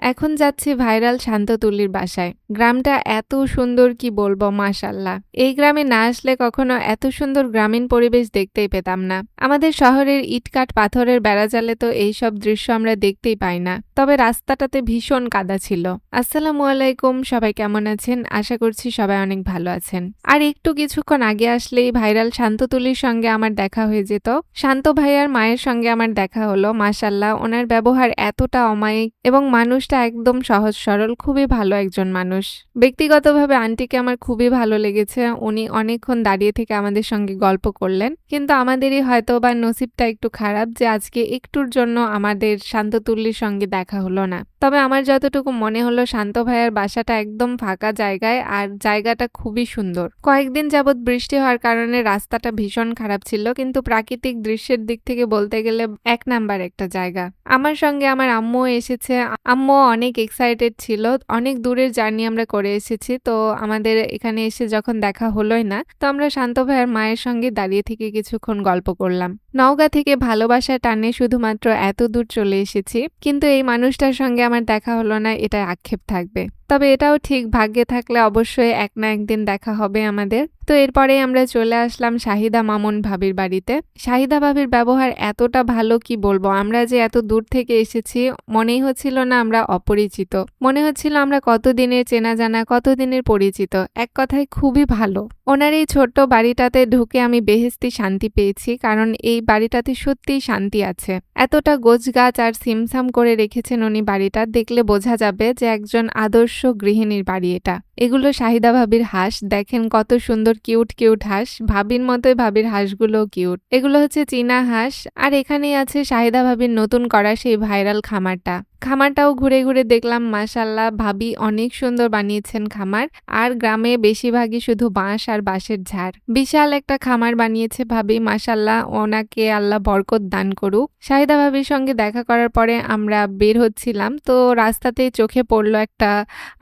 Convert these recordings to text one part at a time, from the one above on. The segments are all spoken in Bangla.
এখন যাচ্ছি ভাইরাল শান্ততুলির বাসায়। গ্রামটা এত সুন্দর কি বলবো মাশাআল্লাহ। এই গ্রামে না আসলে কখনো এত সুন্দর গ্রামীণ পরিবেশ দেখতেই পেতাম না। আমাদের শহরের ইটকাঠ পাথরের বেড়াজালে তো এইসব দৃশ্য আমরা দেখতেই পাই না। তবে রাস্তাটাতে ভীষণ কাদা ছিল। আসসালামু আলাইকুম, সবাই কেমন আছেন? আশা করছি সবাই অনেক ভালো আছেন। আর একটু কিছুক্ষণ আগে আসলেই ভাইরাল শান্ততুলির সঙ্গে আমার দেখা হয়ে যেত। শান্ত ভাইয়ার মায়ের সঙ্গে আমার দেখা হলো। মাশাআল্লাহ, ওনার ব্যবহার এতটা অমায়িক এবং মানুষটা একদম সহজ সরল, খুবই ভালো একজন মানুষ। ব্যক্তিগতভাবে আন্টিকে আমার খুবই ভালো লেগেছে। উনি অনেকক্ষণ দাঁড়িয়ে থেকে আমাদের সঙ্গে গল্প করলেন। কিন্তু আমাদেরই হয়তোবা নসিবটা একটু খারাপ যে আজকে একটুর জন্য আমাদের শান্ততুল্লির সঙ্গে দেখা হলো না। তবে আমার যতটুকু মনে হলো শান্ত ভাইয়ার বাসাটা একদম ফাঁকা জায়গায়, আর জায়গাটা খুবই সুন্দর। কয়েকদিন যাবৎ বৃষ্টি হওয়ার কারণে রাস্তাটা ভীষণ খারাপ ছিল, কিন্তু প্রাকৃতিক দৃশ্যের দিক থেকে বলতে গেলে এক নাম্বার একটা জায়গা। আমার সঙ্গে আমার আম্মুও এসেছে। আম্মু অনেক এক্সাইটেড ছিল। অনেক দূরের জার্নি আমরা করে এসেছি, তো আমাদের এখানে এসে যখন দেখা হলোই না, তো আমরা শান্ত ভাইয়ের মায়ের সঙ্গে দাঁড়িয়ে থেকে কিছুক্ষণ গল্প করলাম। নওগাঁ থেকে ভালোবাসার টানে শুধুমাত্র এত দূর চলে এসেছি, কিন্তু এই মানুষটার সঙ্গে আমার দেখা হলো না, এটা আক্ষেপ থাকবে। তবে এটাও ঠিক, ভাগ্যে থাকলে অবশ্যই এক না একদিন দেখা হবে আমাদের। তো এরপরে আমরা চলে আসলাম শাহিদা মামুন ভাবির বাড়িতে। শাহিদা ভাবির ব্যবহার এতটা ভালো কি বলবো, আমরা যে এত দূর থেকে এসেছি মনেই হচ্ছিল না আমরা অপরিচিত। মনে হচ্ছিল আমরা কতদিনের চেনা জানা, কতদিনের পরিচিত। এক কথায় খুবই ভালো। ওনার এই ছোট্ট বাড়িটাতে ঢুকে আমি বেহেশতি শান্তি পেয়েছি, কারণ এই বাড়িটাতে সত্যিই শান্তি আছে। এতটা গোছগাছ আর সিমসাম করে রেখেছেন উনি বাড়িটা, দেখলে বোঝা যাবে যে একজন আদর্শ গৃহিণীর বাড়ি এটা। এগুলো শাহিদা ভাবির হাঁস, দেখেন কত সুন্দর কিউট কিউট হাঁস। ভাবির মতোই ভাবির হাঁসগুলো কিউট। এগুলো হচ্ছে চীনা হাঁস। আর এখানেই আছে শাহিদা ভাবির নতুন করা সেই ভাইরাল খামারটা। খামারটাও ঘুরে ঘুরে দেখলাম। মাশাআল্লাহ, ভাবি অনেক সুন্দর বানিয়েছেন খামার। আর গ্রামে বেশিরভাগই শুধু বাঁশ আর বাঁশের ঝাড়। বিশাল একটা খামার বানিয়েছে ভাবি। মাশাআল্লাহ, ওনাকে আল্লাহ বরকত দান করুক। শাহিদা ভাবির সঙ্গে দেখা করার পরে আমরা বের হচ্ছিলাম, তো রাস্তাতেই চোখে পড়লো একটা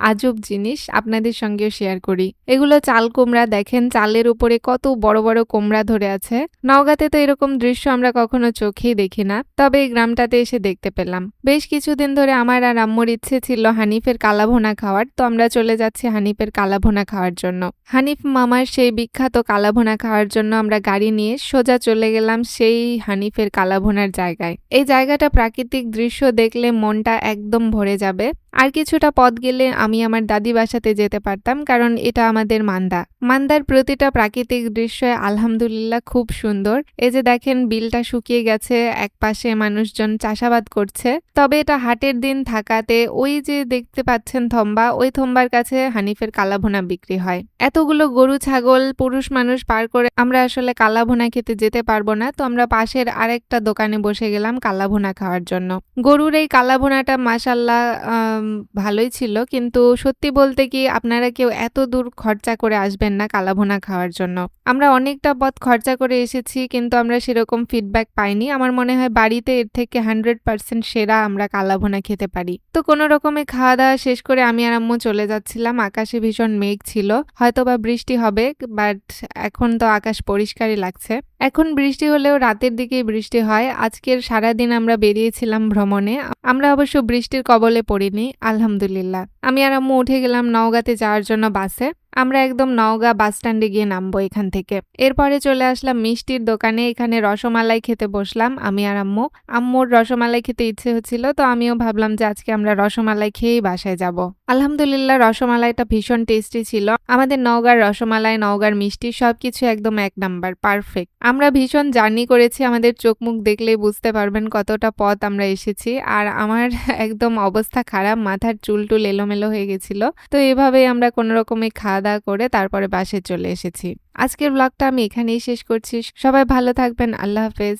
আজব জিনিস, আপনাদের সঙ্গেও শেয়ার করি। এগুলো চাল কুমড়া। দেখেন চালের উপরে কত বড় বড় কুমড়া ধরে আছে। নওগাঁতে তো এরকম দৃশ্য আমরা কখনো চোখেই দেখি না, তবে এই গ্রামটাতে এসে দেখতে পেলাম। বেশ কিছুদিন ধরে আমার আর আম্মুর ইচ্ছে ছিল হানিফের কালাভুনা খাওয়ার, তো আমরা চলে যাচ্ছি হানিফের কালাভুনা খাওয়ার জন্য। হানিফ মামার সেই বিখ্যাত কালাভুনা খাওয়ার জন্য আমরা গাড়ি নিয়ে সোজা চলে গেলাম সেই হানিফের কালাভুনার জায়গায়। এই জায়গাটা প্রাকৃতিক দৃশ্য দেখলে মনটা একদম ভরে যাবে। আর কিছুটা পথ গেলে আমি আমার দাদি বাসাতে যেতে পারতাম, কারণ এটা আমাদের মান্দা। মান্দার প্রতিটা প্রাকৃতিক দৃশ্য আলহামদুলিল্লাহ খুব সুন্দর। এই যে দেখেন বিলটা শুকিয়ে গেছে, একপাশে মানুষজন চাষাবাদ করছে। তবে এটা হাটের দিন থাকাতে ওই যে দেখতে পাচ্ছেন থম্বা, ওই থম্বার কাছে হানিফের কালাভুনা বিক্রি হয়। এতগুলো গরু ছাগল পুরুষ মানুষ পার করে আমরা আসলে কালাভুনা খেতে যেতে পারবো না, তো আমরা পাশের আরেকটা দোকানে বসে গেলাম কালাভুনা খাওয়ার জন্য। গরুর এই কালাভুনাটা মাশাআল্লাহ ভালোই ছিল, কিন্তু সত্যি বলতে কি আপনারা কেউ এত দূর খরচা করে আসবেন না কালাভুনা খাওয়ার জন্য। আমরা অনেকটা পথ খরচা করে এসেছি, কিন্তু আমরা সেরকম ফিডব্যাক পাইনি। আমার মনে হয় বাড়িতে এর থেকে 100% সেরা আমরা কালাভুনা খেতে পারি। তো কোনো রকমে খাওয়া দাওয়া শেষ করে আমি আর আম্মু চলে যাচ্ছিলাম। আকাশে ভীষণ মেঘ ছিল, হয়তোবা বৃষ্টি হবে, বাট এখন তো আকাশ পরিষ্কারই লাগছে। এখন বৃষ্টি হলেও রাতের দিকেই বৃষ্টি হয়। আজকের সারাদিন আমরা বেরিয়েছিলাম ভ্রমণে। আমরা অবশ্য বৃষ্টির কবলে পড়িনি, আলহামদুলিল্লাহ। আমি আর আম্মু উঠে গেলাম নওগাঁতে যাওয়ার জন্য বাসে। আমরা একদম নওগাঁ বাস স্ট্যান্ডে গিয়ে নামবো এখান থেকে। এরপরে চলে আসলাম মিষ্টির দোকানে। এখানে রসমালাই খেতে বসলাম আমি আর আম্মু। আম্মুর রসমালাই খেতে ইচ্ছে হচ্ছিল, তো আমিও ভাবলাম যে আজকে আমরা রসমালাই খেয়েই বাসায় যাব। আলহামদুলিল্লাহ, রসমালাইটা ভীষণ টেস্টি ছিল। আমাদের নওগাঁর রসমালাই, নওগাঁর মিষ্টি সবকিছু একদম এক নাম্বার, পারফেক্ট। আমরা ভীষণ জার্নি করেছি, আমাদের চোখ মুখ দেখলেই বুঝতে পারবেন কতটা পথ আমরা এসেছি। আর আমার একদম অবস্থা খারাপ, মাথার চুল টুল এলোমেলো হয়ে গেছিল। তো এভাবেই আমরা কোনো রকমে খাওয়া দাওয়া করে তারপরে বাসে চলে এসেছি। আজকের ব্লগটা আমি এখানেই শেষ করছি। সবাই ভালো থাকবেন। আল্লাহ হাফেজ।